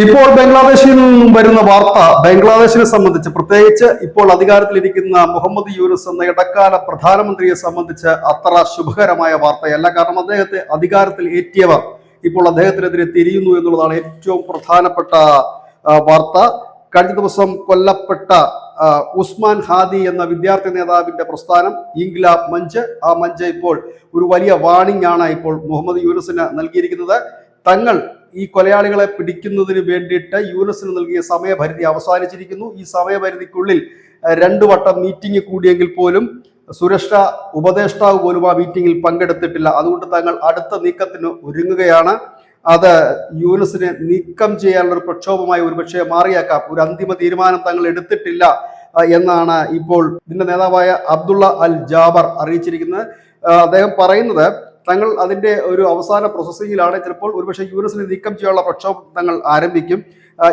ഇപ്പോൾ ബംഗ്ലാദേശിൽ നിന്നും വരുന്ന വാർത്ത ബംഗ്ലാദേശിനെ സംബന്ധിച്ച്, പ്രത്യേകിച്ച് ഇപ്പോൾ അധികാരത്തിലിരിക്കുന്ന മുഹമ്മദ് യൂനുസ് എന്ന ഇടക്കാല പ്രധാനമന്ത്രിയെ സംബന്ധിച്ച് അത്ര ശുഭകരമായ വാർത്തയല്ല. കാരണം അദ്ദേഹത്തെ അധികാരത്തിൽ ഏറ്റിയവർ ഇപ്പോൾ അദ്ദേഹത്തിനെതിരെ തിരിയുന്നു എന്നുള്ളതാണ് ഏറ്റവും പ്രധാനപ്പെട്ട വാർത്ത. കഴിഞ്ഞ ദിവസം കൊല്ലപ്പെട്ട ഉസ്മാൻ ഹാദി എന്ന വിദ്യാർത്ഥി നേതാവിന്റെ പ്രസ്ഥാനം ഇൻക്ലാബ് മഞ്ച്, ആ മഞ്ച് ഇപ്പോൾ ഒരു വലിയ വാണിംഗ് ആണ് ഇപ്പോൾ മുഹമ്മദ് യൂനുസിന് നൽകിയിരിക്കുന്നത്. തങ്ങൾ ഈ കൊലയാളികളെ പിടിക്കുന്നതിന് വേണ്ടിയിട്ട് യൂനുസിന് നൽകിയ സമയപരിധി അവസാനിച്ചിരിക്കുന്നു. ഈ സമയപരിധിക്കുള്ളിൽ 2 വട്ടം മീറ്റിംഗ് കൂടിയെങ്കിൽ പോലും സുരക്ഷാ ഉപദേഷ്ടാവ് പോലും ആ മീറ്റിംഗിൽ പങ്കെടുത്തിട്ടില്ല. അതുകൊണ്ട് തങ്ങൾ അടുത്ത നീക്കത്തിന് ഒരുങ്ങുകയാണ്. അത് യൂനുസിനെ നീക്കം ചെയ്യാനുള്ള ഒരു പ്രക്ഷോഭമായി ഒരുപക്ഷെ മാറിയേക്കാം. ഒരു അന്തിമ തീരുമാനം തങ്ങൾ എടുത്തിട്ടില്ല എന്നാണ് ഇപ്പോൾ ഇതിന്റെ നേതാവായ അബ്ദുള്ള അൽ ജാബർ അറിയിച്ചിരിക്കുന്നത്. അദ്ദേഹം പറയുന്നത് തങ്ങൾ അതിന്റെ ഒരു അവസാന പ്രോസസ്സിങ്ങിലാണ്. ചിലപ്പോൾ ഒരുപക്ഷെ യൂനുസിനെ നീക്കം ചെയ്യാനുള്ള പ്രക്ഷോഭം തങ്ങൾ ആരംഭിക്കും.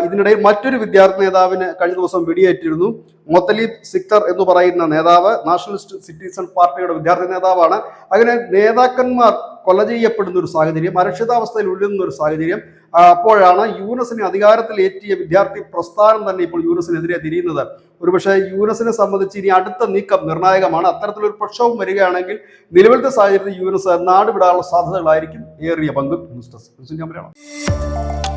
ഇതിനിടയിൽ മറ്റൊരു വിദ്യാർത്ഥി നേതാവിന് കഴിഞ്ഞ ദിവസം വെടിയേറ്റിരുന്നു. മൊത്തലീബ് സിക്തർ എന്ന് പറയുന്ന നേതാവ് നാഷണലിസ്റ്റ് സിറ്റിസൺ പാർട്ടിയുടെ വിദ്യാർത്ഥി നേതാവാണ്. അങ്ങനെ നേതാക്കന്മാർ കൊല ചെയ്യപ്പെടുന്ന ഒരു സാഹചര്യം, അരക്ഷിതാവസ്ഥയിൽ ഉള്ളുന്ന ഒരു സാഹചര്യം. അപ്പോഴാണ് യൂനുസിനെ അധികാരത്തിൽ ഏറ്റിയ വിദ്യാർത്ഥി പ്രസ്ഥാനം തന്നെ ഇപ്പോൾ യൂനുസിനെതിരെ തിരിയുന്നത്. ഒരുപക്ഷെ യൂനുസിനെ സംബന്ധിച്ച് ഇനി അടുത്ത നീക്കം നിർണായകമാണ്. അത്തരത്തിലൊരു പ്രക്ഷോഭം വരികയാണെങ്കിൽ നിലവിലത്തെ സാഹചര്യത്തിൽ യൂനുസ് നാട് വിടാനുള്ള സാധ്യതകളായിരിക്കും ഏറിയ പങ്കും. News desk.